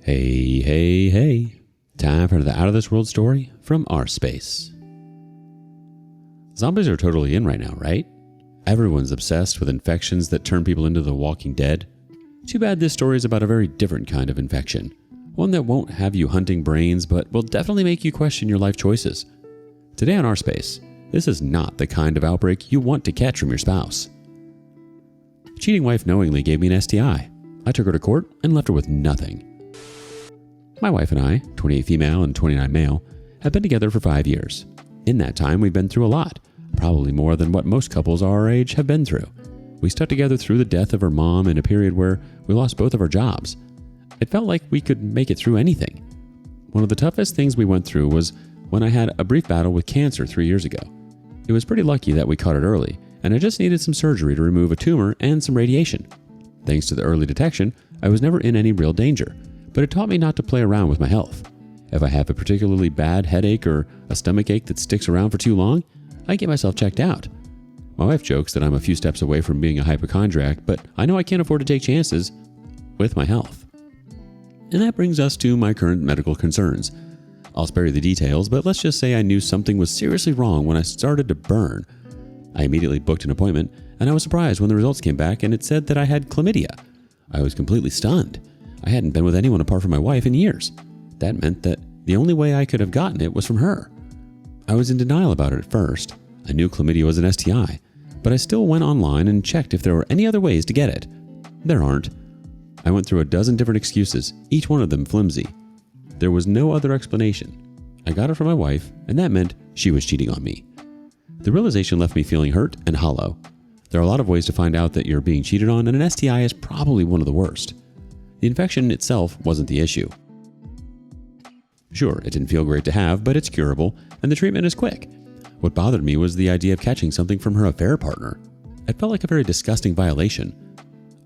Hey, hey, hey. Time for another Out of This World story from rSpace. Zombies are totally in right now, right? Everyone's obsessed with infections that turn people into the Walking Dead. Too bad this story is about a very different kind of infection. One that won't have you hunting brains, but will definitely make you question your life choices. Today on rSpace, this is not the kind of outbreak you want to catch from your spouse. A cheating wife knowingly gave me an STI. I took her to court and left her with nothing. My wife and I, 28 female and 29 male, have been together for 5 years. In that time, we've been through a lot, probably more than what most couples our age have been through. We stuck together through the death of her mom in a period where we lost both of our jobs. It felt like we could make it through anything. One of the toughest things we went through was when I had a brief battle with cancer 3 years ago. It was pretty lucky that we caught it early, and I just needed some surgery to remove a tumor and some radiation. Thanks to the early detection, I was never in any real danger, but it taught me not to play around with my health. If I have a particularly bad headache or a stomach ache that sticks around for too long, I get myself checked out. My wife jokes that I'm a few steps away from being a hypochondriac, but I know I can't afford to take chances with my health. And that brings us to my current medical concerns. I'll spare you the details, but let's just say I knew something was seriously wrong when I started to burn. I immediately booked an appointment, and I was surprised when the results came back and it said that I had chlamydia. I was completely stunned. I hadn't been with anyone apart from my wife in years. That meant that the only way I could have gotten it was from her. I was in denial about it at first. I knew chlamydia was an STI, but I still went online and checked if there were any other ways to get it. There aren't. I went through a dozen different excuses, each one of them flimsy. There was no other explanation. I got it from my wife, and that meant she was cheating on me. The realization left me feeling hurt and hollow. There are a lot of ways to find out that you're being cheated on, and an STI is probably one of the worst. The infection itself wasn't the issue. Sure, it didn't feel great to have, but it's curable, and the treatment is quick. What bothered me was the idea of catching something from her affair partner. It felt like a very disgusting violation.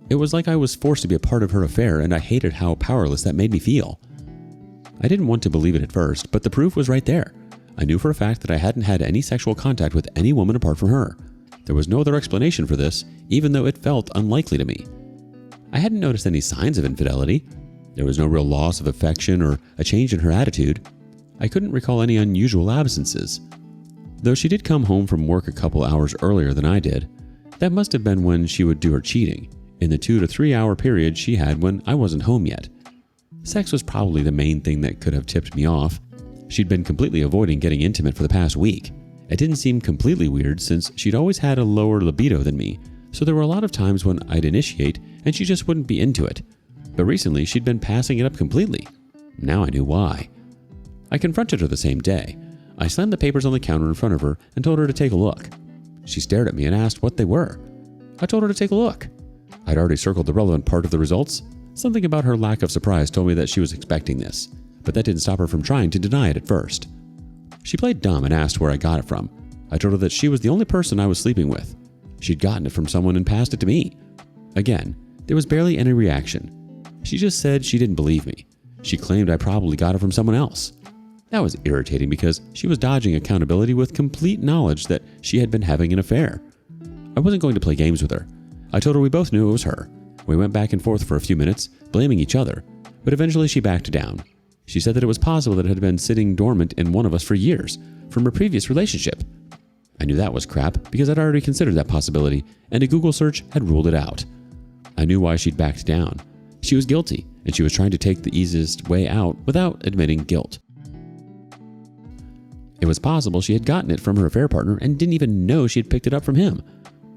It was like I was forced to be a part of her affair, and I hated how powerless that made me feel. I didn't want to believe it at first, but the proof was right there. I knew for a fact that I hadn't had any sexual contact with any woman apart from her. There was no other explanation for this, even though it felt unlikely to me. I hadn't noticed any signs of infidelity. There was no real loss of affection or a change in her attitude. I couldn't recall any unusual absences. Though she did come home from work a couple hours earlier than I did, that must have been when she would do her cheating, in the 2 to 3 hour period she had when I wasn't home yet. Sex was probably the main thing that could have tipped me off. She'd been completely avoiding getting intimate for the past week. It didn't seem completely weird since she'd always had a lower libido than me, so there were a lot of times when I'd initiate and she just wouldn't be into it. But recently she'd been passing it up completely. Now I knew why. I confronted her the same day. I slammed the papers on the counter in front of her and told her to take a look. She stared at me and asked what they were. I told her to take a look. I'd already circled the relevant part of the results. Something about her lack of surprise told me that she was expecting this, but that didn't stop her from trying to deny it at first. She played dumb and asked where I got it from. I told her that she was the only person I was sleeping with. She'd gotten it from someone and passed it to me. Again, there was barely any reaction. She just said she didn't believe me. She claimed I probably got it from someone else. That was irritating because she was dodging accountability with complete knowledge that she had been having an affair. I wasn't going to play games with her. I told her we both knew it was her. We went back and forth for a few minutes, blaming each other, but eventually she backed down. She said that it was possible that it had been sitting dormant in one of us for years, from her previous relationship. I knew that was crap because I'd already considered that possibility, and a Google search had ruled it out. I knew why she'd backed down. She was guilty, and she was trying to take the easiest way out without admitting guilt. It was possible she had gotten it from her affair partner and didn't even know she had picked it up from him.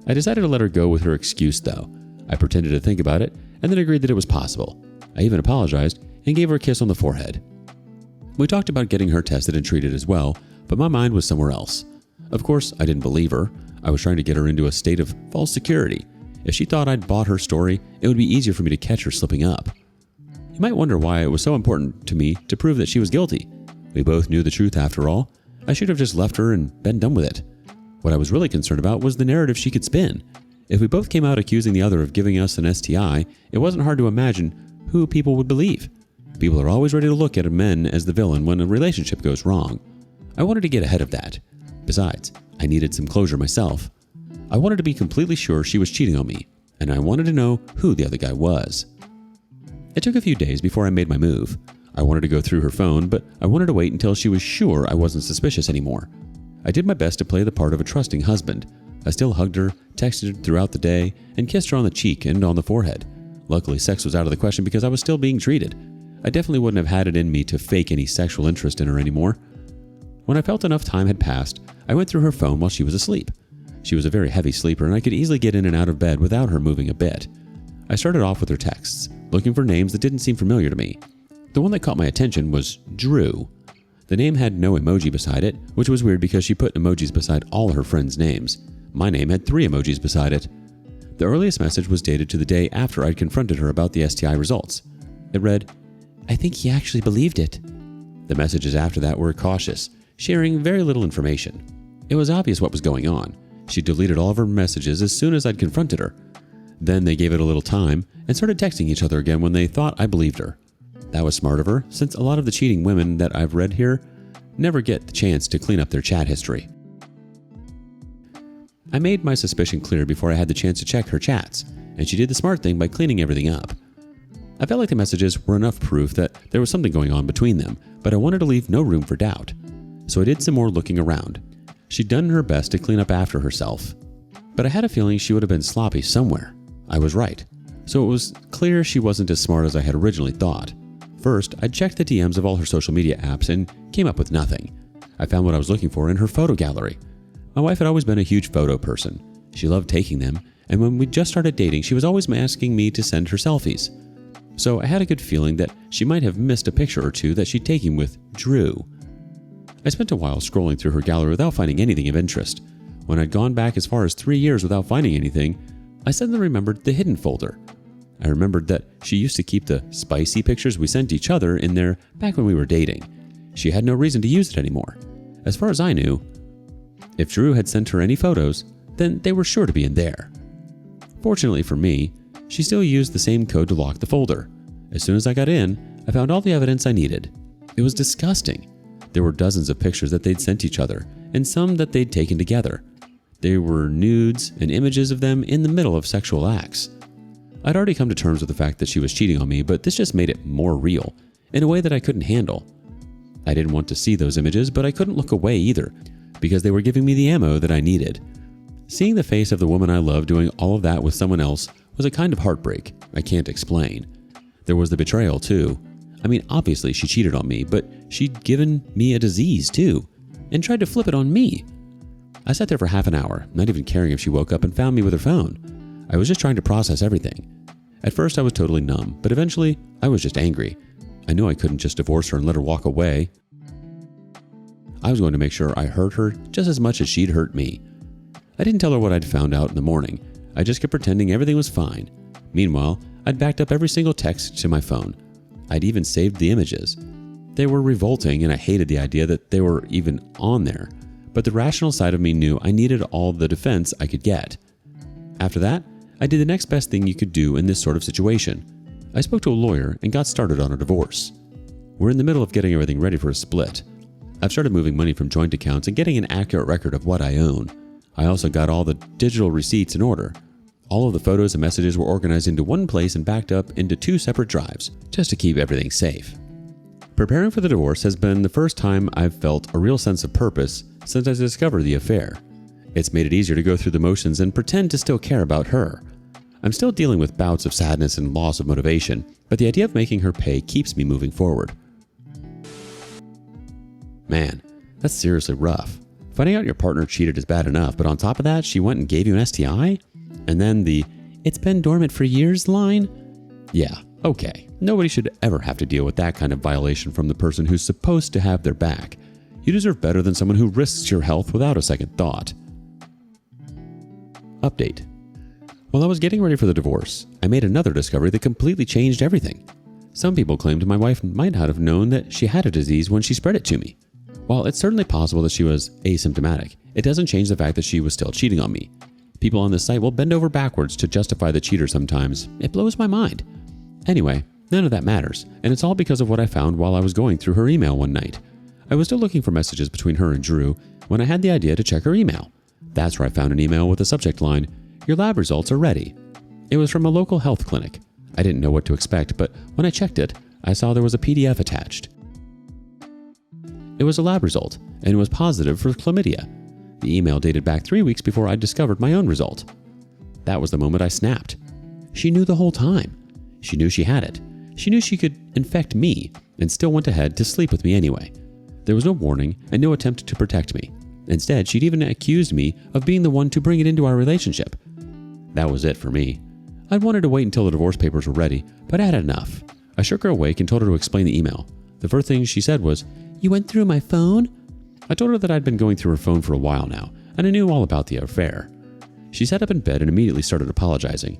I decided to let her go with her excuse, though. I pretended to think about it, and then agreed that it was possible. I even apologized and gave her a kiss on the forehead. We talked about getting her tested and treated as well, but my mind was somewhere else. Of course, I didn't believe her. I was trying to get her into a state of false security. If she thought I'd bought her story, it would be easier for me to catch her slipping up. You might wonder why it was so important to me to prove that she was guilty. We both knew the truth after all. I should have just left her and been done with it. What I was really concerned about was the narrative she could spin. If we both came out accusing the other of giving us an STI, it wasn't hard to imagine who people would believe. People are always ready to look at men as the villain when a relationship goes wrong. I wanted to get ahead of that. Besides, I needed some closure myself. I wanted to be completely sure she was cheating on me, and I wanted to know who the other guy was. It took a few days before I made my move. I wanted to go through her phone, but I wanted to wait until she was sure I wasn't suspicious anymore. I did my best to play the part of a trusting husband. I still hugged her, texted her throughout the day, and kissed her on the cheek and on the forehead. Luckily, sex was out of the question because I was still being treated. I definitely wouldn't have had it in me to fake any sexual interest in her anymore. When I felt enough time had passed, I went through her phone while she was asleep. She was a very heavy sleeper, and I could easily get in and out of bed without her moving a bit. I started off with her texts, looking for names that didn't seem familiar to me. The one that caught my attention was Drew. The name had no emoji beside it, which was weird because she put emojis beside all her friends' names. My name had 3 emojis beside it. The earliest message was dated to the day after I'd confronted her about the STI results. It read, "I think he actually believed it." The messages after that were cautious, sharing very little information. It was obvious what was going on. She deleted all of her messages as soon as I'd confronted her. Then they gave it a little time and started texting each other again when they thought I believed her. That was smart of her, since a lot of the cheating women that I've read here never get the chance to clean up their chat history. I made my suspicion clear before I had the chance to check her chats, and she did the smart thing by cleaning everything up. I felt like the messages were enough proof that there was something going on between them, but I wanted to leave no room for doubt. So I did some more looking around. She'd done her best to clean up after herself, but I had a feeling she would have been sloppy somewhere. I was right. So it was clear she wasn't as smart as I had originally thought. First, I checked the DMs of all her social media apps and came up with nothing. I found what I was looking for in her photo gallery. My wife had always been a huge photo person. She loved taking them, and when we just started dating, she was always asking me to send her selfies. So I had a good feeling that she might have missed a picture or two that she'd taken with Drew. I spent a while scrolling through her gallery without finding anything of interest. When I'd gone back as far as 3 years without finding anything, I suddenly remembered the hidden folder. I remembered that she used to keep the spicy pictures we sent each other in there back when we were dating. She had no reason to use it anymore. As far as I knew, if Drew had sent her any photos, then they were sure to be in there. Fortunately for me, she still used the same code to lock the folder. As soon as I got in, I found all the evidence I needed. It was disgusting. There were dozens of pictures that they'd sent each other, and some that they'd taken together. There were nudes and images of them in the middle of sexual acts. I'd already come to terms with the fact that she was cheating on me, but this just made it more real, in a way that I couldn't handle. I didn't want to see those images, but I couldn't look away either, because they were giving me the ammo that I needed. Seeing the face of the woman I loved doing all of that with someone else was a kind of heartbreak I can't explain. There was the betrayal too. I mean, obviously she cheated on me, but she'd given me a disease too, and tried to flip it on me. I sat there for half an hour, not even caring if she woke up and found me with her phone. I was just trying to process everything. At first I was totally numb, but eventually I was just angry. I knew I couldn't just divorce her and let her walk away. I was going to make sure I hurt her just as much as she'd hurt me. I didn't tell her what I'd found out in the morning. I just kept pretending everything was fine. Meanwhile, I'd backed up every single text to my phone. I'd even saved the images. They were revolting, and I hated the idea that they were even on there. But the rational side of me knew I needed all the defense I could get. After that, I did the next best thing you could do in this sort of situation. I spoke to a lawyer and got started on a divorce. We're in the middle of getting everything ready for a split. I've started moving money from joint accounts and getting an accurate record of what I own. I also got all the digital receipts in order. All of the photos and messages were organized into one place and backed up into 2 separate drives, just to keep everything safe. Preparing for the divorce has been the first time I've felt a real sense of purpose since I discovered the affair. It's made it easier to go through the motions and pretend to still care about her. I'm still dealing with bouts of sadness and loss of motivation, but the idea of making her pay keeps me moving forward. Man, that's seriously rough. Finding out your partner cheated is bad enough, but on top of that, she went and gave you an STI? And then the, "It's been dormant for years" line? Yeah, okay. Nobody should ever have to deal with that kind of violation from the person who's supposed to have their back. You deserve better than someone who risks your health without a second thought. Update. While I was getting ready for the divorce, I made another discovery that completely changed everything. Some people claimed my wife might not have known that she had a disease when she spread it to me. While it's certainly possible that she was asymptomatic, it doesn't change the fact that she was still cheating on me. People on this site will bend over backwards to justify the cheater sometimes. It blows my mind. Anyway, none of that matters, and it's all because of what I found while I was going through her email one night. I was still looking for messages between her and Drew when I had the idea to check her email. That's where I found an email with the subject line, "Your lab results are ready." It was from a local health clinic. I didn't know what to expect, but when I checked it, I saw there was a PDF attached. It was a lab result, and it was positive for chlamydia. The email dated back 3 weeks before I discovered my own result. That was the moment I snapped. She knew the whole time. She knew she had it. She knew she could infect me and still went ahead to sleep with me anyway. There was no warning and no attempt to protect me. Instead, she'd even accused me of being the one to bring it into our relationship. That was it for me. I'd wanted to wait until the divorce papers were ready, but I had enough. I shook her awake and told her to explain the email. The first thing she said was, "You went through my phone?" I told her that I'd been going through her phone for a while now, and I knew all about the affair. She sat up in bed and immediately started apologizing.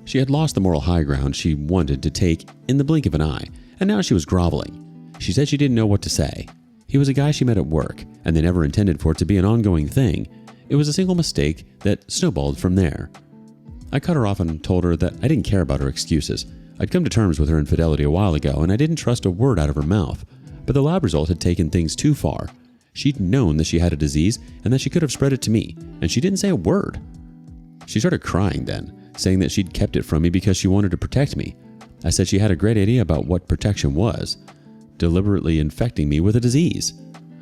She had lost the moral high ground she wanted to take in the blink of an eye, and now she was groveling. She said she didn't know what to say. He was a guy she met at work, and they never intended for it to be an ongoing thing. It was a single mistake that snowballed from there. I cut her off and told her that I didn't care about her excuses. I'd come to terms with her infidelity a while ago, and I didn't trust a word out of her mouth. But the lab result had taken things too far. She'd known that she had a disease and that she could have spread it to me, and she didn't say a word. She started crying then, saying that she'd kept it from me because she wanted to protect me. I said she had a great idea about what protection was, deliberately infecting me with a disease.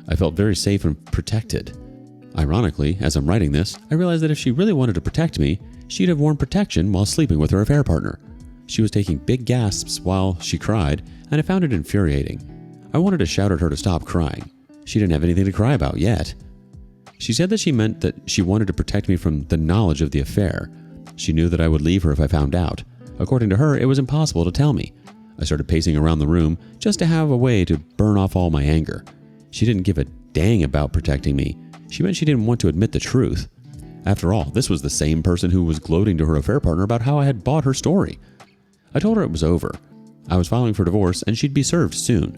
I felt very safe and protected. Ironically, as I'm writing this, I realized that if she really wanted to protect me, she'd have worn protection while sleeping with her affair partner. She was taking big gasps while she cried, and I found it infuriating. I wanted to shout at her to stop crying. She didn't have anything to cry about yet. She said that she meant that she wanted to protect me from the knowledge of the affair. She knew that I would leave her if I found out. According to her, it was impossible to tell me. I started pacing around the room just to have a way to burn off all my anger. She didn't give a dang about protecting me. She meant she didn't want to admit the truth. After all, this was the same person who was gloating to her affair partner about how I had bought her story. I told her it was over. I was filing for divorce and she'd be served soon.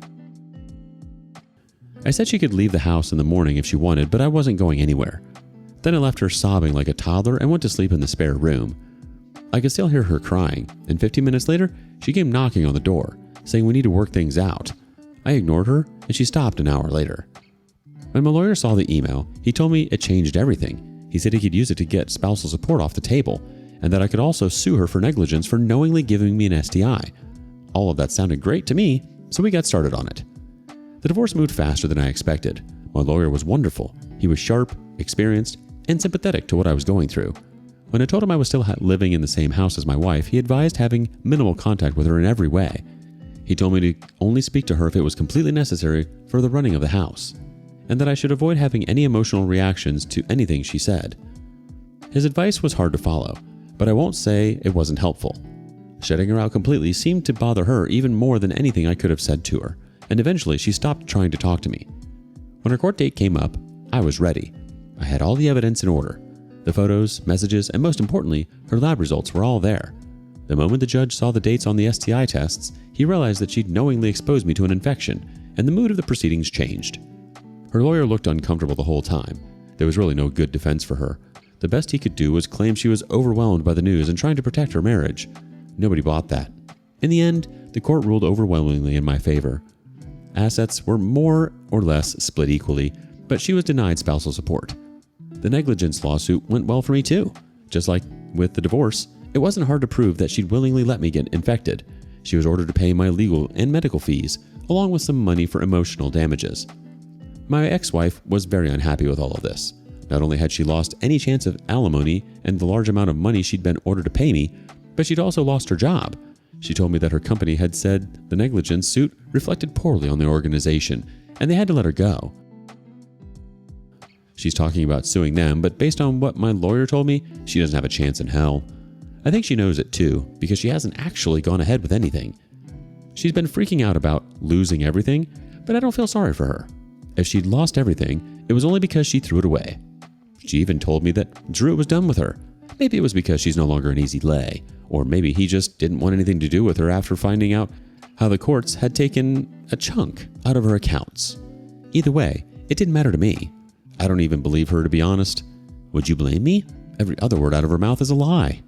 I said she could leave the house in the morning if she wanted, but I wasn't going anywhere. Then I left her sobbing like a toddler and went to sleep in the spare room. I could still hear her crying, and 15 minutes later, she came knocking on the door, saying we need to work things out. I ignored her, and she stopped an hour later. When my lawyer saw the email, he told me it changed everything. He said he could use it to get spousal support off the table, and that I could also sue her for negligence for knowingly giving me an STI. All of that sounded great to me, so we got started on it. The divorce moved faster than I expected. My lawyer was wonderful. He was sharp, experienced, and sympathetic to what I was going through. When I told him I was still living in the same house as my wife, he advised having minimal contact with her in every way. He told me to only speak to her if it was completely necessary for the running of the house, and that I should avoid having any emotional reactions to anything she said. His advice was hard to follow, but I won't say it wasn't helpful. Shutting her out completely seemed to bother her even more than anything I could have said to her, and eventually she stopped trying to talk to me. When her court date came up, I was ready. I had all the evidence in order. The photos, messages, and most importantly, her lab results were all there. The moment the judge saw the dates on the STI tests, he realized that she'd knowingly exposed me to an infection, and the mood of the proceedings changed. Her lawyer looked uncomfortable the whole time. There was really no good defense for her. The best he could do was claim she was overwhelmed by the news and trying to protect her marriage. Nobody bought that. In the end, the court ruled overwhelmingly in my favor. Assets were more or less split equally, but she was denied spousal support. The negligence lawsuit went well for me too. Just like with the divorce, it wasn't hard to prove that she'd willingly let me get infected. She was ordered to pay my legal and medical fees, along with some money for emotional damages. My ex-wife was very unhappy with all of this. Not only had she lost any chance of alimony and the large amount of money she'd been ordered to pay me, but she'd also lost her job. She told me that her company had said the negligence suit reflected poorly on the organization, and they had to let her go. She's talking about suing them, but based on what my lawyer told me, she doesn't have a chance in hell. I think she knows it too, because she hasn't actually gone ahead with anything. She's been freaking out about losing everything, but I don't feel sorry for her. If she'd lost everything, it was only because she threw it away. She even told me that Drew was done with her. Maybe it was because she's no longer an easy lay, or maybe he just didn't want anything to do with her after finding out how the courts had taken a chunk out of her accounts. Either way, it didn't matter to me. I don't even believe her, to be honest. Would you blame me? Every other word out of her mouth is a lie.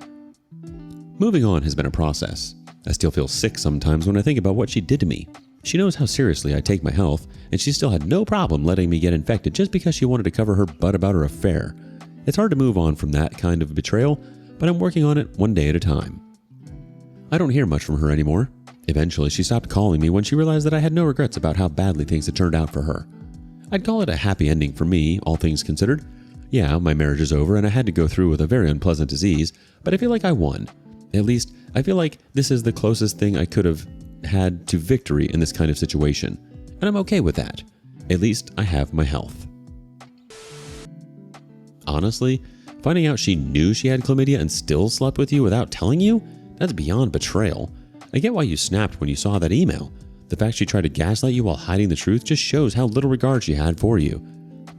Moving on has been a process. I still feel sick sometimes when I think about what she did to me. She knows how seriously I take my health, and she still had no problem letting me get infected just because she wanted to cover her butt about her affair. It's hard to move on from that kind of betrayal, but I'm working on it one day at a time. I don't hear much from her anymore. Eventually, she stopped calling me when she realized that I had no regrets about how badly things had turned out for her. I'd call it a happy ending for me, all things considered. Yeah, my marriage is over and I had to go through with a very unpleasant disease, but I feel like I won. At least, I feel like this is the closest thing I could have had to victory in this kind of situation, and I'm okay with that. At least I have my health. Honestly, finding out she knew she had chlamydia and still slept with you without telling you? That's beyond betrayal. I get why you snapped when you saw that email. The fact she tried to gaslight you while hiding the truth just shows how little regard she had for you.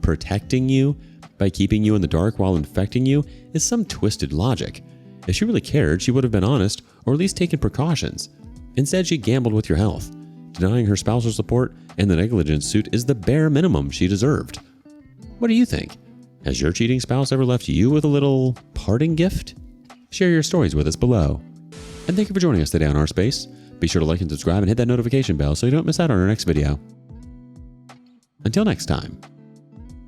Protecting you by keeping you in the dark while infecting you is some twisted logic. If she really cared, she would have been honest or at least taken precautions. Instead, she gambled with your health. Denying her spousal support and the negligence suit is the bare minimum she deserved. What do you think? Has your cheating spouse ever left you with a little parting gift? Share your stories with us below. And thank you for joining us today on rSpace. Be sure to like and subscribe and hit that notification bell so you don't miss out on our next video. Until next time.